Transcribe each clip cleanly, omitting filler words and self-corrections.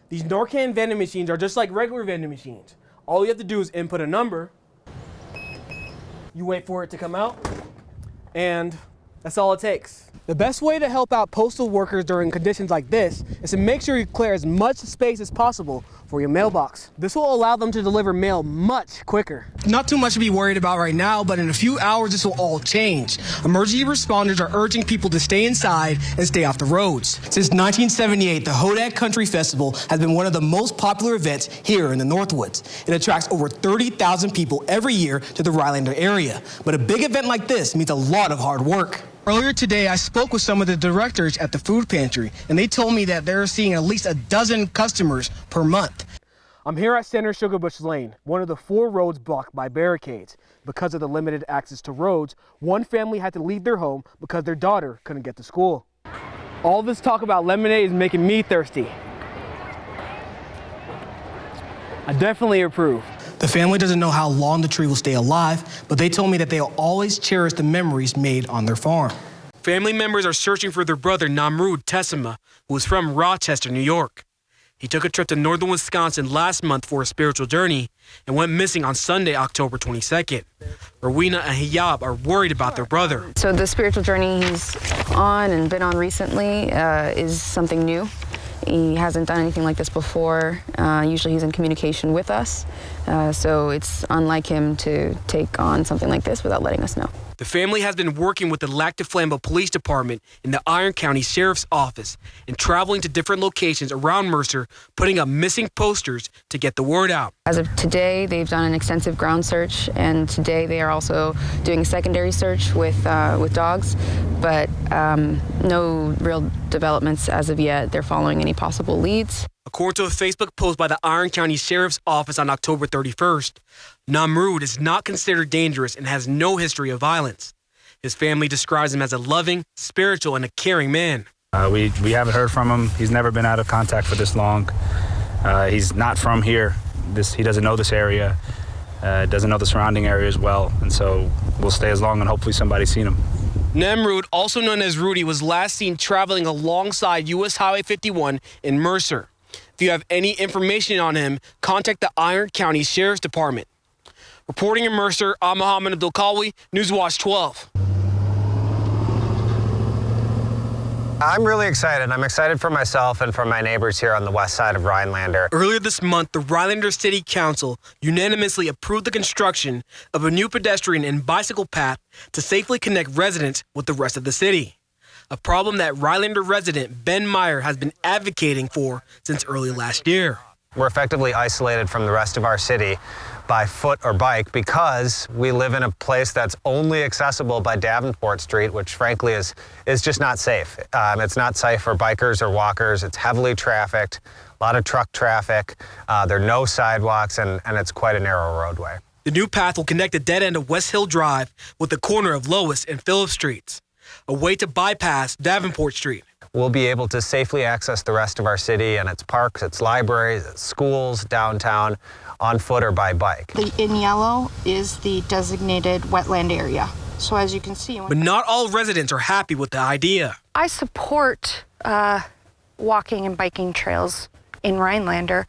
These Narcan vending machines are just like regular vending machines. All you have to do is input a number, you wait for it to come out, and that's all it takes. The best way to help out postal workers during conditions like this is to make sure you clear as much space as possible for your mailbox. This will allow them to deliver mail much quicker. Not too much to be worried about right now, but in a few hours this will all change. Emergency responders are urging people to stay inside and stay off the roads. Since 1978, the Hodak Country Festival has been one of the most popular events here in the Northwoods. It attracts over 30,000 people every year to the Rhinelander area. But a big event like this means a lot of hard work. Earlier today, I spoke with some of the directors at the food pantry, and they told me that they're seeing at least a dozen customers per month. I'm here at Center Sugarbush Lane, one of the 4 roads blocked by barricades. Because of the limited access to roads, one family had to leave their home because their daughter couldn't get to school. All this talk about lemonade is making me thirsty. I definitely approve. The family doesn't know how long the tree will stay alive, but they told me that they'll always cherish the memories made on their farm. Family members are searching for their brother Namrud Tessima, who is from Rochester, New York. He took a trip to northern Wisconsin last month for a spiritual journey and went missing on Sunday, October 22nd. Rowena and Hiyab are worried about their brother. So the spiritual journey he's on and been on recently is something new. He hasn't done anything like this before. Usually he's in communication with us, so it's unlike him to take on something like this without letting us know. The family has been working with the Lac du Flambeau Police Department in the Iron County Sheriff's Office and traveling to different locations around Mercer, putting up missing posters to get the word out. As of today, they've done an extensive ground search, and today they are also doing a secondary search with dogs, but no real developments as of yet. They're following any possible leads. According to a Facebook post by the Iron County Sheriff's Office on October 31st, Namrud is not considered dangerous and has no history of violence. His family describes him as a loving, spiritual, and a caring man. We haven't heard from him. He's never been out of contact for this long. He's not from here. He doesn't know this area, doesn't know the surrounding area as well, and so we'll stay as long and hopefully somebody's seen him. Namrud, also known as Rudy, was last seen traveling alongside U.S. Highway 51 in Mercer. If you have any information on him, contact the Iron County Sheriff's Department. Reporting in Mercer, I'm Mohammed Abdul Qawee, Newswatch 12. I'm really excited. I'm excited for myself and for my neighbors here on the west side of Rhinelander. Earlier this month, the Rhinelander City Council unanimously approved the construction of a new pedestrian and bicycle path to safely connect residents with the rest of the city. A problem that Rhinelander resident Ben Meyer has been advocating for since early last year. We're effectively isolated from the rest of our city by foot or bike because we live in a place that's only accessible by Davenport Street, which frankly is just not safe. It's not safe for bikers or walkers. It's heavily trafficked, a lot of truck traffic. There are no sidewalks, and it's quite a narrow roadway. The new path will connect the dead end of West Hill Drive with the corner of Lois and Phillips Streets, a way to bypass Davenport Street. We'll be able to safely access the rest of our city and its parks, its libraries, its schools, downtown, on foot or by bike. In yellow is the designated wetland area. So as you can see... But not all residents are happy with the idea. I support walking and biking trails in Rhinelander.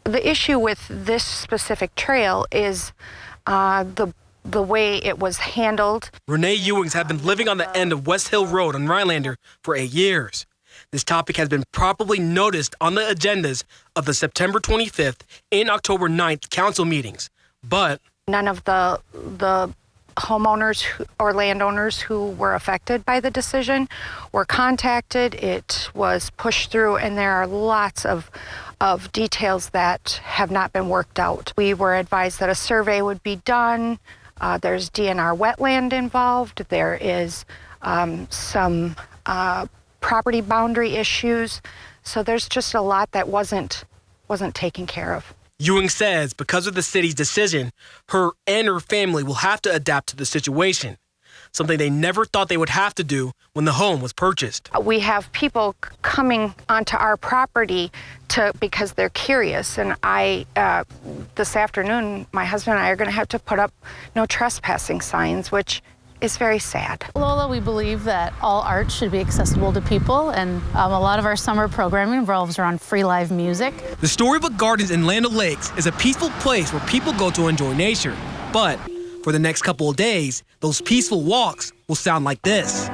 The issue with this specific trail is the way it was handled. Renee Ewings have been living on the end of West Hill Road on Rhinelander for 8 years. This topic has been properly noticed on the agendas of the September 25th and October 9th council meetings, but none of the homeowners or landowners who were affected by the decision were contacted. It was pushed through, and there are lots of details that have not been worked out. We were advised that a survey would be done. There's DNR wetland involved. There is some property boundary issues. So there's just a lot that wasn't taken care of. Ewing says because of the city's decision, her and her family will have to adapt to the situation, something they never thought they would have to do when the home was purchased. We have people coming onto our property because they're curious, and this afternoon, my husband and I are going to have to put up no trespassing signs, which is very sad. Lola, we believe that all art should be accessible to people, and a lot of our summer programming revolves around free live music. The Storybook Gardens in Land O'Lakes is a peaceful place where people go to enjoy nature. But for the next couple of days, those peaceful walks will sound like this.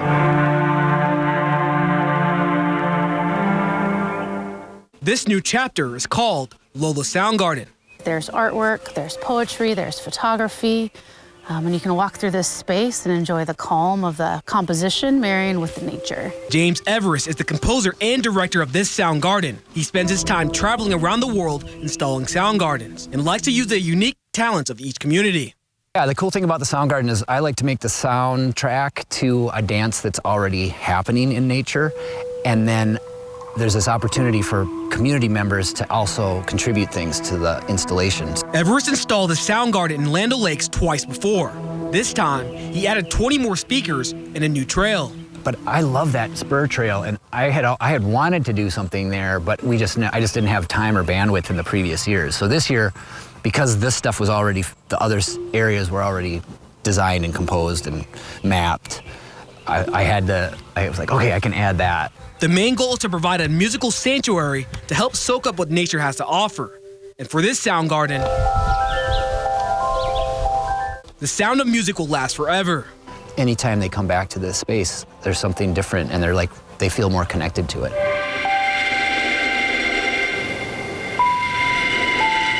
This new chapter is called Lola Sound Garden. There's artwork, there's poetry, there's photography, and you can walk through this space and enjoy the calm of the composition marrying with the nature. James Everest is the composer and director of this sound garden. He spends his time traveling around the world installing sound gardens and likes to use the unique talents of each community. Yeah, the cool thing about the sound garden is I like to make the soundtrack to a dance that's already happening in nature, and then there's this opportunity for community members to also contribute things to the installations. Everest installed the sound garden in Land O'Lakes twice before. This time, he added 20 more speakers and a new trail. But I love that spur trail, and I had wanted to do something there, but I just didn't have time or bandwidth in the previous years. So this year, because this stuff was already, the other areas were already designed and composed and mapped, I was like, okay, I can add that. The main goal is to provide a musical sanctuary to help soak up what nature has to offer. And for this sound garden, the sound of music will last forever. Anytime they come back to this space, there's something different, and they feel more connected to it.